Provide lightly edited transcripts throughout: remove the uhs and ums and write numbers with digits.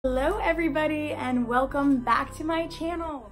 Hello everybody and welcome back to my channel.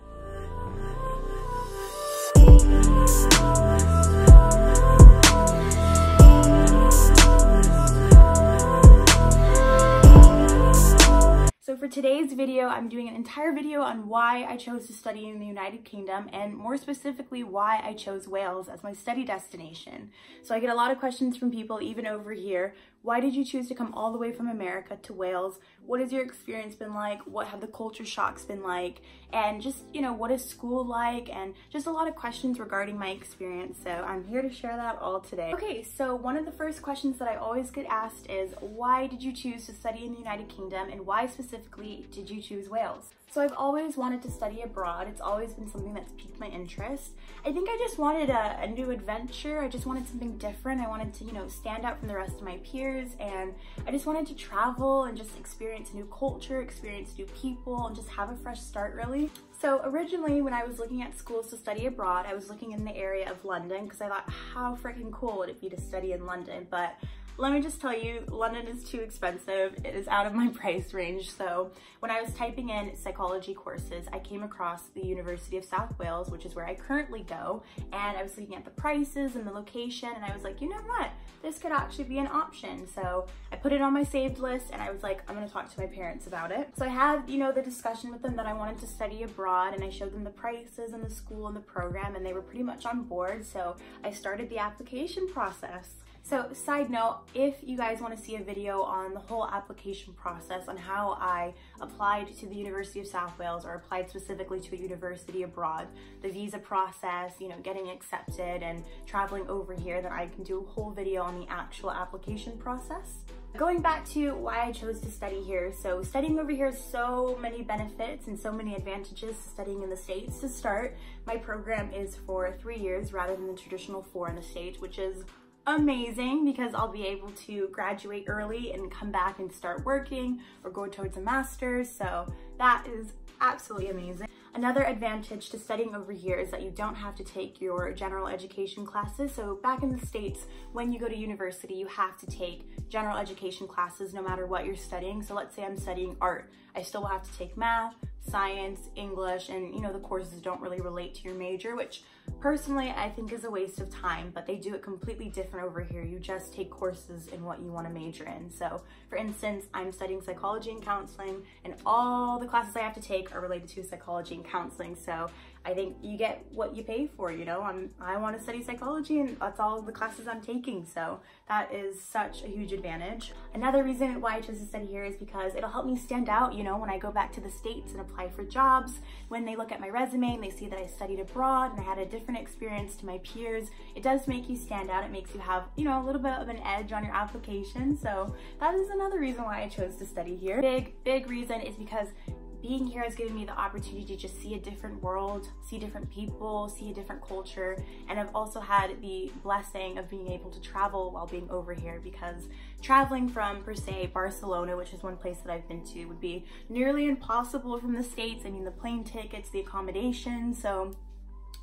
So for today's video, I'm doing an entire video on why I chose to study in the United Kingdom and more specifically why I chose Wales as my study destination. So I get a lot of questions from people even over here. Why did you choose to come all the way from America to Wales? What has your experience been like? What have the culture shocks been like? And just, what is school like? And just a lot of questions regarding my experience. So I'm here to share that all today. Okay, so one of the first questions that I always get asked is, why did you choose to study in the United Kingdom and why specifically did you choose Wales? So I've always wanted to study abroad. It's always been something that's piqued my interest. I think I just wanted a new adventure. I just wanted something different. I wanted to, stand out from the rest of my peers, and I just wanted to travel and just experience a new culture, experience new people, and just have a fresh start, really. So originally, when I was looking at schools to study abroad, I was looking in the area of London because I thought, how freaking cool would it be to study in London? But let me just tell you, London is too expensive. It is out of my price range. So when I was typing in psychology courses, I came across the University of South Wales, which is where I currently go. And I was looking at the prices and the location, and I was like, you know what? This could actually be an option. So I put it on my saved list, and I was like, I'm gonna talk to my parents about it. So I had, the discussion with them that I wanted to study abroad, and I showed them the prices and the school and the program, and they were pretty much on board. So I started the application process. So side note, if you guys want to see a video on the whole application process on how I applied to the University of South Wales or applied specifically to a university abroad, the visa process, getting accepted and traveling over here, then I can do a whole video on the actual application process. Going back to why I chose to study here, so studying over here has so many benefits and so many advantages to studying in the States. To start, my program is for 3 years rather than the traditional 4 in the States, which is amazing because I'll be able to graduate early and come back and start working or go towards a master's. So that is absolutely amazing. Another advantage to studying over here is that you don't have to take your general education classes. So back in the States, when you go to university, you have to take general education classes no matter what you're studying. So let's say I'm studying art. I still will have to take math, science, English, and the courses don't really relate to your major, which personally I think is a waste of time, but they do it completely different over here. You just take courses in what you want to major in. So for instance, I'm studying psychology and counseling, and all the classes I have to take are related to psychology and counseling. So I think you get what you pay for, I want to study psychology, and that's all the classes I'm taking. So that is such a huge advantage. Another reason why I chose to study here is because it'll help me stand out, when I go back to the States and apply for jobs. When they look at my resume and they see that I studied abroad and I had a different experience to my peers, it does make you stand out. It makes you have, a little bit of an edge on your application. So that is another reason why I chose to study here. Big reason is because being here has given me the opportunity to just see a different world, see different people, see a different culture. And I've also had the blessing of being able to travel while being over here, because traveling from, per se, Barcelona, which is one place that I've been to, would be nearly impossible from the States. I mean, the plane tickets, the accommodation. So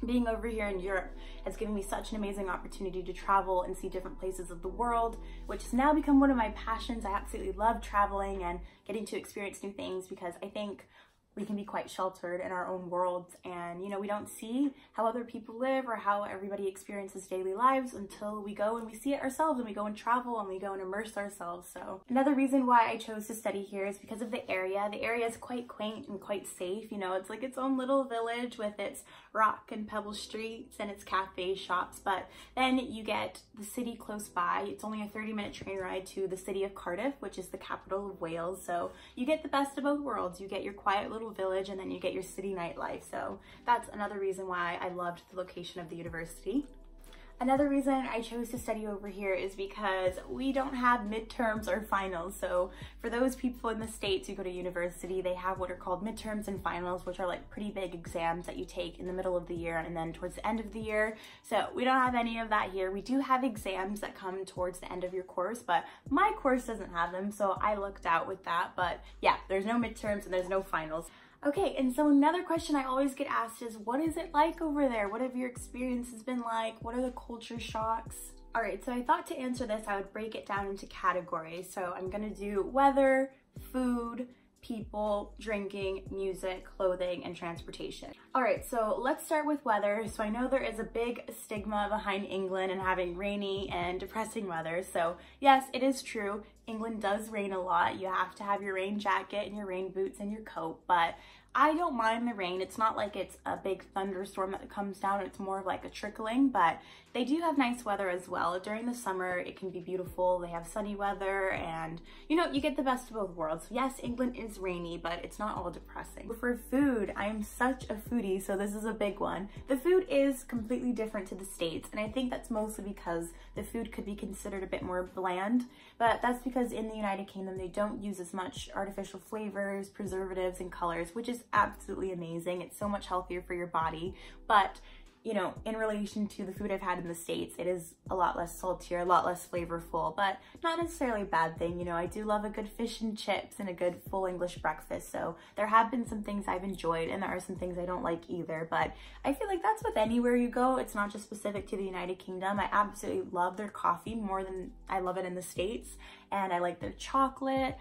being over here in Europe has given me such an amazing opportunity to travel and see different places of the world, which has now become one of my passions. I absolutely love traveling and getting to experience new things, because I think we can be quite sheltered in our own worlds, and we don't see how other people live or how everybody experiences daily lives until we go and we see it ourselves, and we go and travel and we go and immerse ourselves. So another reason why I chose to study here is because of the area. The area is quite quaint and quite safe. It's like its own little village with its rock and pebble streets and its cafes, shops, but then you get the city close by. It's only a 30-minute train ride to the city of Cardiff, which is the capital of Wales. So you get the best of both worlds. You get your quiet little village, and then you get your city nightlife. So that's another reason why I loved the location of the university. Another reason I chose to study over here is because we don't have midterms or finals. So for those people in the States who go to university, they have what are called midterms and finals, which are like pretty big exams that you take in the middle of the year and then towards the end of the year. So we don't have any of that here. We do have exams that come towards the end of your course, but my course doesn't have them, so I lucked out with that. But yeah, there's no midterms and there's no finals. Okay, and so another question I always get asked is, what is it like over there? What have your experiences been like? What are the culture shocks? All right, so I thought to answer this, I would break it down into categories. So I'm gonna do weather, food, people, drinking, music, clothing, and transportation. All right, so let's start with weather. So I know there is a big stigma behind England and having rainy and depressing weather. So yes, it is true. England does rain a lot. You have to have your rain jacket and your rain boots and your coat, but I don't mind the rain. It's not like it's a big thunderstorm that comes down. It's more of like a trickling, but they do have nice weather as well. During the summer, it can be beautiful. They have sunny weather and, you know, you get the best of both worlds. Yes, England is rainy, but it's not all depressing. For food, I am such a foodie, so this is a big one. The food is completely different to the States, and I think that's mostly because the food could be considered a bit more bland, but that's because in the United Kingdom, they don't use as much artificial flavors, preservatives, and colors, which is absolutely amazing. It's so much healthier for your body, but you know, in relation to the food I've had in the States, it is a lot less saltier, a lot less flavorful, but not necessarily a bad thing. You know, I do love a good fish and chips and a good full English breakfast. So there have been some things I've enjoyed and there are some things I don't like either, but I feel like that's with anywhere you go. It's not just specific to the United Kingdom. I absolutely love their coffee more than I love it in the States. And I like their chocolate.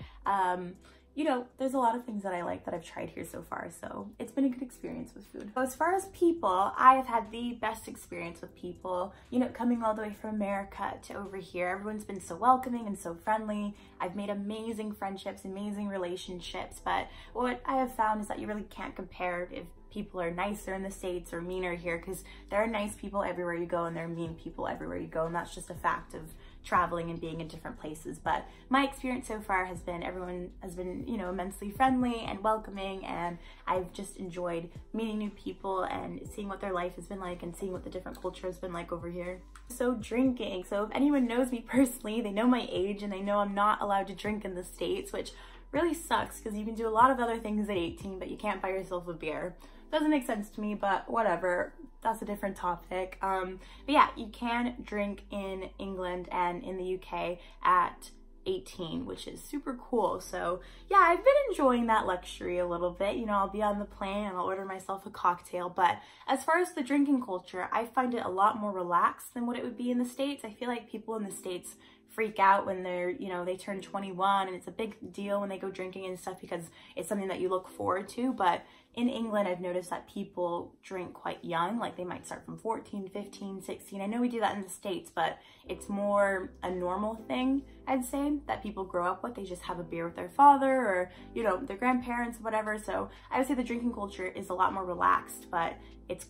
You know, there's a lot of things that I like that I've tried here so far, so it's been a good experience with food. So as far as people, I have had the best experience with people. You know, coming all the way from America to over here, everyone's been so welcoming and so friendly. I've made amazing friendships, amazing relationships, but what I have found is that you really can't compare if people are nicer in the States or meaner here, because there are nice people everywhere you go and there are mean people everywhere you go, and that's just a fact of traveling and being in different places. But my experience so far has been, everyone has been, you know, immensely friendly and welcoming, and I've just enjoyed meeting new people and seeing what their life has been like and seeing what the different culture has been like over here. So drinking, so if anyone knows me personally, they know my age and they know I'm not allowed to drink in the States, which really sucks because you can do a lot of other things at 18, but you can't buy yourself a beer. Doesn't make sense to me, but whatever. That's a different topic. But yeah, you can drink in England and in the UK at 18, which is super cool. So yeah, I've been enjoying that luxury a little bit. You know, I'll be on the plane and I'll order myself a cocktail. But as far as the drinking culture, I find it a lot more relaxed than what it would be in the States. I feel like people in the States freak out when they're, you know, they turn 21 and it's a big deal when they go drinking and stuff because it's something that you look forward to. But in England, I've noticed that people drink quite young, like they might start from 14, 15, 16. I know we do that in the States, but it's more a normal thing, I'd say, that people grow up with. They just have a beer with their father or, you know, their grandparents, whatever. So I would say the drinking culture is a lot more relaxed, but it's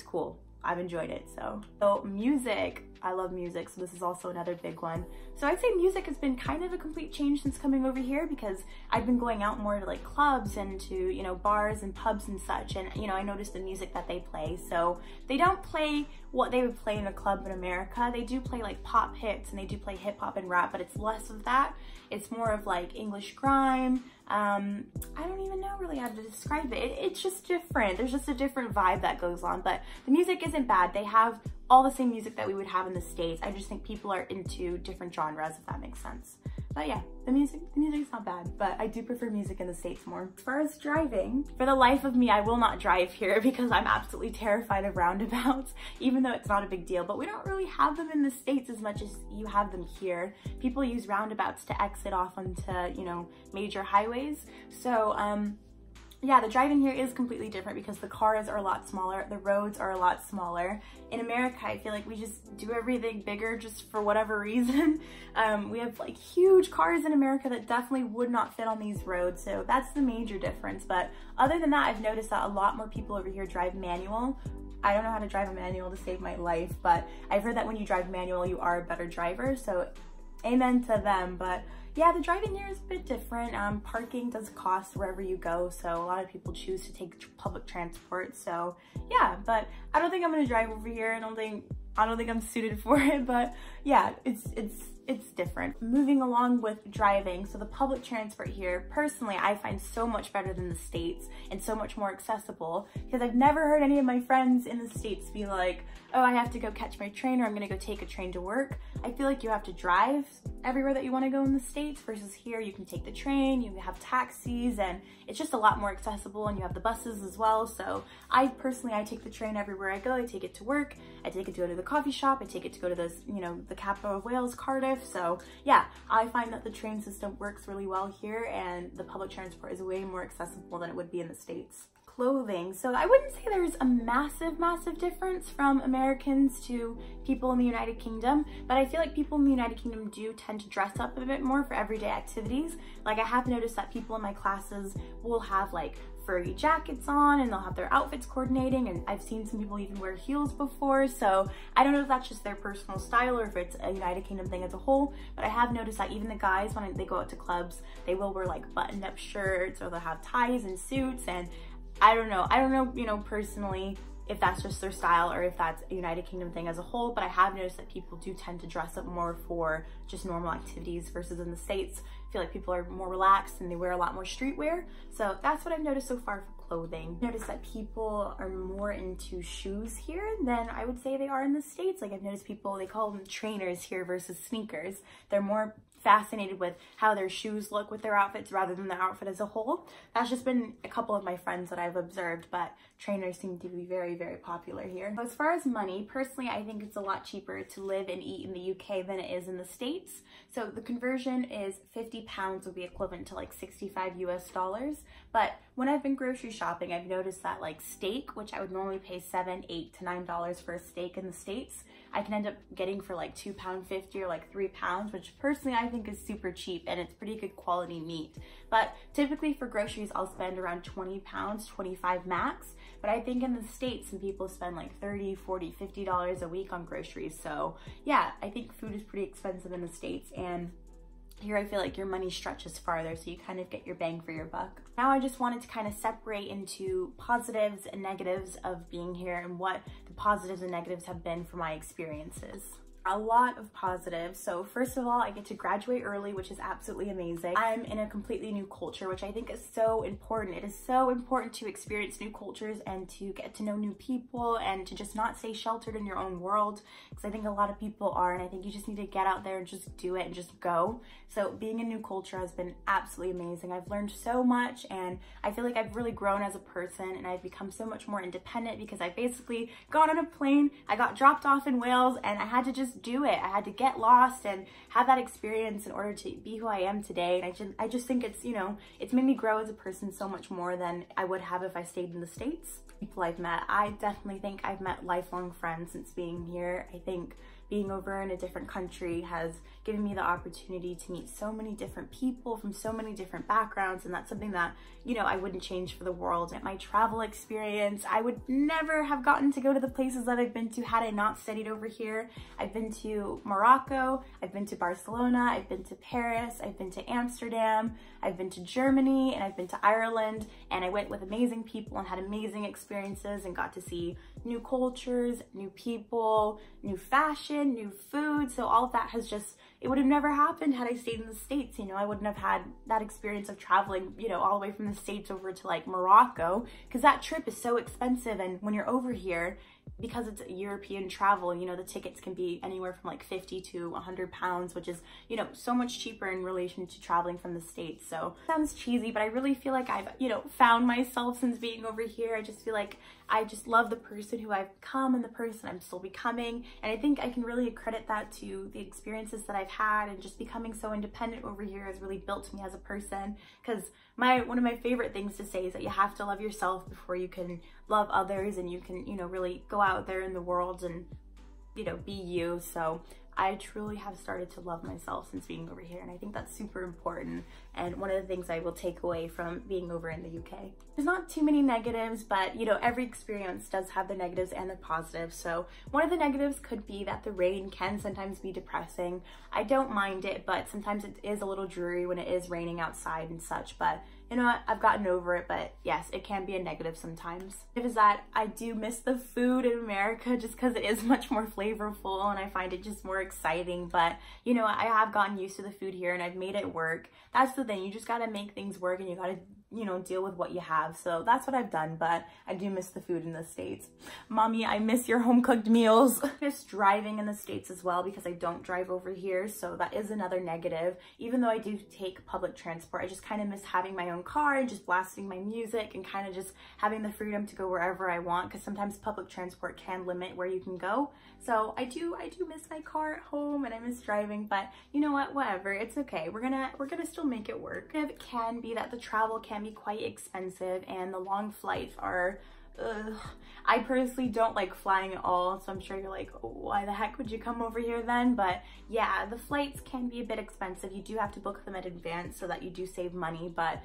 cool. I've enjoyed it. So music, I love music, so this is also another big one. So I'd say music has been kind of a complete change since coming over here because I've been going out more to like clubs and to, you know, bars and pubs and such, and you know, I noticed the music that they play. So they don't play what they would play in a club in America. They do play like pop hits and they do play hip hop and rap, but it's less of that. It's more of like English grime. I don't even know really how to describe it. It's just different. There's just a different vibe that goes on, but the music isn't bad. They have all the same music that we would have in the States. I just think people are into different genres, if that makes sense. But yeah, the music's not bad, but I do prefer music in the States more. As far as driving, for the life of me, I will not drive here because I'm absolutely terrified of roundabouts, even though it's not a big deal, but we don't really have them in the States as much as you have them here. People use roundabouts to exit off onto, you know, major highways. So, yeah, the driving here is completely different because the cars are a lot smaller, the roads are a lot smaller. In America, I feel like we just do everything bigger just for whatever reason. We have like huge cars in America that definitely would not fit on these roads, so that's the major difference. But other than that, I've noticed that a lot more people over here drive manual. I don't know how to drive a manual to save my life, but I've heard that when you drive manual, you are a better driver, so amen to them. But yeah, the driving here is a bit different. Parking does cost wherever you go, so a lot of people choose to take public transport. So yeah, but I don't think I'm gonna drive over here. I don't think I'm suited for it, but yeah, it's different. Moving along with driving, so the public transport here, personally, I find so much better than the States and so much more accessible because I've never heard any of my friends in the States be like, oh, I have to go catch my train or I'm gonna go take a train to work. I feel like you have to drive everywhere that you wanna go in the States versus here you can take the train, you have taxis, and it's just a lot more accessible, and you have the buses as well. So I take the train everywhere I go. I take it to work, I take it to go to the coffee shop, I take it to go to this, you know, the capital of Wales, Cardiff. Cardiff. So yeah, I find that the train system works really well here, and the public transport is way more accessible than it would be in the States. Clothing. So I wouldn't say there's a massive difference from Americans to people in the United Kingdom, but I feel like people in the United Kingdom do tend to dress up a bit more for everyday activities. Like I have noticed that people in my classes will have like furry jackets on and they'll have their outfits coordinating, and I've seen some people even wear heels before. So I don't know if that's just their personal style or if it's a United Kingdom thing as a whole, but I have noticed that even the guys, when they go out to clubs, they will wear like buttoned up shirts, or they'll have ties and suits. And I don't know, you know, personally, if that's just their style or if that's a United Kingdom thing as a whole, but I have noticed that people do tend to dress up more for just normal activities versus in the States. I feel like people are more relaxed and they wear a lot more streetwear. So that's what I've noticed so far for clothing. I've noticed that people are more into shoes here than I would say they are in the States. Like I've noticed people, they call them trainers here versus sneakers. They're more fascinated with how their shoes look with their outfits rather than the outfit as a whole. That's just been a couple of my friends that I've observed, but trainers seem to be very popular here. As far as money, personally, I think it's a lot cheaper to live and eat in the UK than it is in the States. So the conversion is 50 pounds would be equivalent to like 65 US dollars. But when I've been grocery shopping, I've noticed that like steak, which I would normally pay $7, $8 to $9 for a steak in the States, I can end up getting for like £2.50 or like £3, which personally I think is super cheap, and it's pretty good quality meat. But typically for groceries, I'll spend around 20 pounds, 25 max. But I think in the States, some people spend like $30, $40, $50 a week on groceries. So yeah, I think food is pretty expensive in the States, and here I feel like your money stretches farther, so you kind of get your bang for your buck. Now I just wanted to kind of separate into positives and negatives of being here and what the positives and negatives have been for my experiences. A lot of positives. So first of all, I get to graduate early, which is absolutely amazing. I'm in a completely new culture, which I think is so important. It is so important to experience new cultures and to get to know new people and to just not stay sheltered in your own world, because I think a lot of people are, and I think you just need to get out there and just do it and just go. So being in a new culture has been absolutely amazing. I've learned so much, and I feel like I've really grown as a person, and I've become so much more independent because I basically got on a plane, I got dropped off in Wales, and I had to just do it. I had to get lost and have that experience in order to be who I am today. And I just think it's, you know, it's made me grow as a person so much more than I would have if I stayed in the States. People I've met, I definitely think I've met lifelong friends since being here. I think being over in a different country has given me the opportunity to meet so many different people from so many different backgrounds, and that's something that, you know, I wouldn't change for the world. At my travel experience, I would never have gotten to go to the places that I've been to had I not studied over here. I've been to Morocco, I've been to Barcelona, I've been to Paris, I've been to Amsterdam, I've been to Germany, and I've been to Ireland, and I went with amazing people and had amazing experiences and got to see new cultures, new people, new fashion, new food. So all of that has just, it would have never happened had I stayed in the States. You know, I wouldn't have had that experience of traveling, you know, all the way from the States over to like Morocco, because that trip is so expensive. And when you're over here, because it's European travel, you know, the tickets can be anywhere from like 50 to 100 pounds, which is, you know, so much cheaper in relation to traveling from the States. So it sounds cheesy, but I really feel like I've, you know, found myself since being over here. I just feel like I just love the person who I've become and the person I'm still becoming. And I think I can really credit that to the experiences that I've had, and just becoming so independent over here has really built me as a person. Because one of my favorite things to say is that you have to love yourself before you can love others, and you can, you know, really go out there in the world and, you know, be you. So I truly have started to love myself since being over here, and I think that's super important, and one of the things I will take away from being over in the UK. There's not too many negatives, but you know, every experience does have the negatives and the positives. So one of the negatives could be that the rain can sometimes be depressing. I don't mind it, but sometimes it is a little dreary when it is raining outside and such, but you know what, I've gotten over it. But yes, it can be a negative sometimes. It is that I do miss the food in America just because it is much more flavorful and I find it just more exciting. But you know, I have gotten used to the food here and I've made it work. That's the thing, you just gotta make things work and you gotta you know, deal with what you have. So that's what I've done, but I do miss the food in the States. Mommy, I miss your home cooked meals. Just driving in the States as well, because I don't drive over here. So that is another negative. Even though I do take public transport, I just kind of miss having my own car and just blasting my music and kind of just having the freedom to go wherever I want, because sometimes public transport can limit where you can go. So I do miss my car at home, and I miss driving, but you know what, whatever, it's okay. We're gonna still make it work. It can be that the travel can be quite expensive, and the long flights are, I personally don't like flying at all, so I'm sure you're like, oh, why the heck would you come over here then? But yeah, the flights can be a bit expensive. You do have to book them in advance so that you do save money, but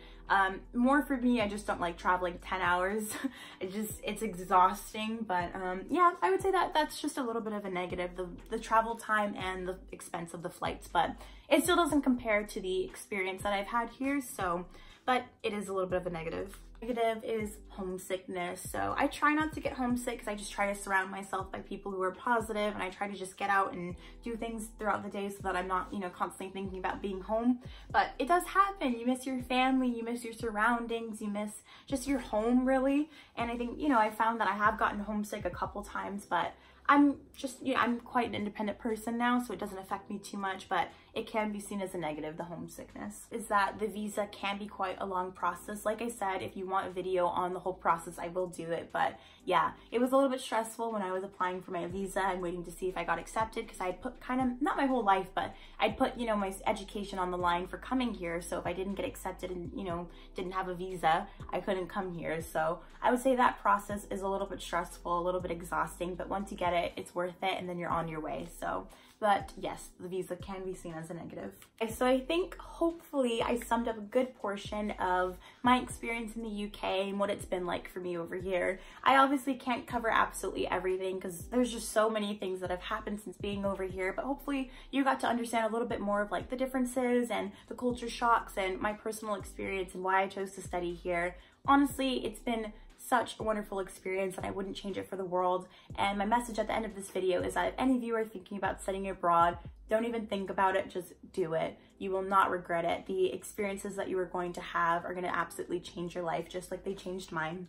more for me, I just don't like traveling 10 hours. It's exhausting, but yeah, I would say that that's just a little bit of a negative, the travel time and the expense of the flights, but it still doesn't compare to the experience that I've had here, so, but it is a little bit of a negative. Negative is homesickness. So I try not to get homesick, because I just try to surround myself by people who are positive, and I try to just get out and do things throughout the day so that I'm not, you know, constantly thinking about being home. But it does happen. You miss your family, you miss your surroundings, you miss just your home, really. And I think, you know, I found that I have gotten homesick a couple times, but I'm just, you know, I'm quite an independent person now, so it doesn't affect me too much, but it can be seen as a negative, the homesickness. Is that the visa can be quite a long process. Like I said, if you want a video on the whole process, I will do it, but yeah, it was a little bit stressful when I was applying for my visa and waiting to see if I got accepted, because I had put kind of, not my whole life, but I'd put, you know, my education on the line for coming here, so if I didn't get accepted and, you know, didn't have a visa, I couldn't come here. So I would say that process is a little bit stressful, a little bit exhausting, but once you get it, it's worth it, and then you're on your way. So, but yes, the visa can be seen as a negative. So I think hopefully I summed up a good portion of my experience in the UK and what it's been like for me over here. I obviously can't cover absolutely everything, because there's just so many things that have happened since being over here, but hopefully you got to understand a little bit more of like the differences and the culture shocks and my personal experience and why I chose to study here. Honestly, it's been such a wonderful experience, and I wouldn't change it for the world. And my message at the end of this video is that if any of you are thinking about studying abroad, don't even think about it, just do it. You will not regret it. The experiences that you are going to have are going to absolutely change your life, just like they changed mine.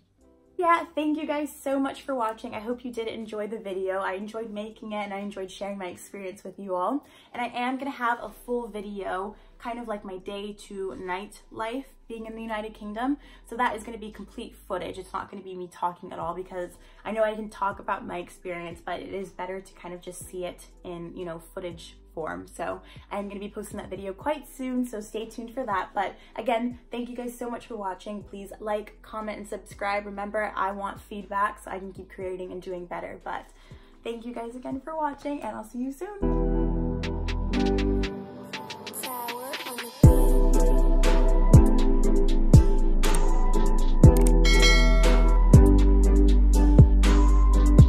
Yeah, thank you guys so much for watching. I hope you did enjoy the video. I enjoyed making it, and I enjoyed sharing my experience with you all. And I am gonna have a full video, kind of like my day to night life being in the United Kingdom. So that is gonna be complete footage. It's not gonna be me talking at all, because I know I can talk about my experience, but it is better to kind of just see it in, you know, footage form. So I'm going to be posting that video quite soon, so stay tuned for that. But again, thank you guys so much for watching. Please like, comment, and subscribe. Remember, I want feedback so I can keep creating and doing better. But thank you guys again for watching, and I'll see you soon.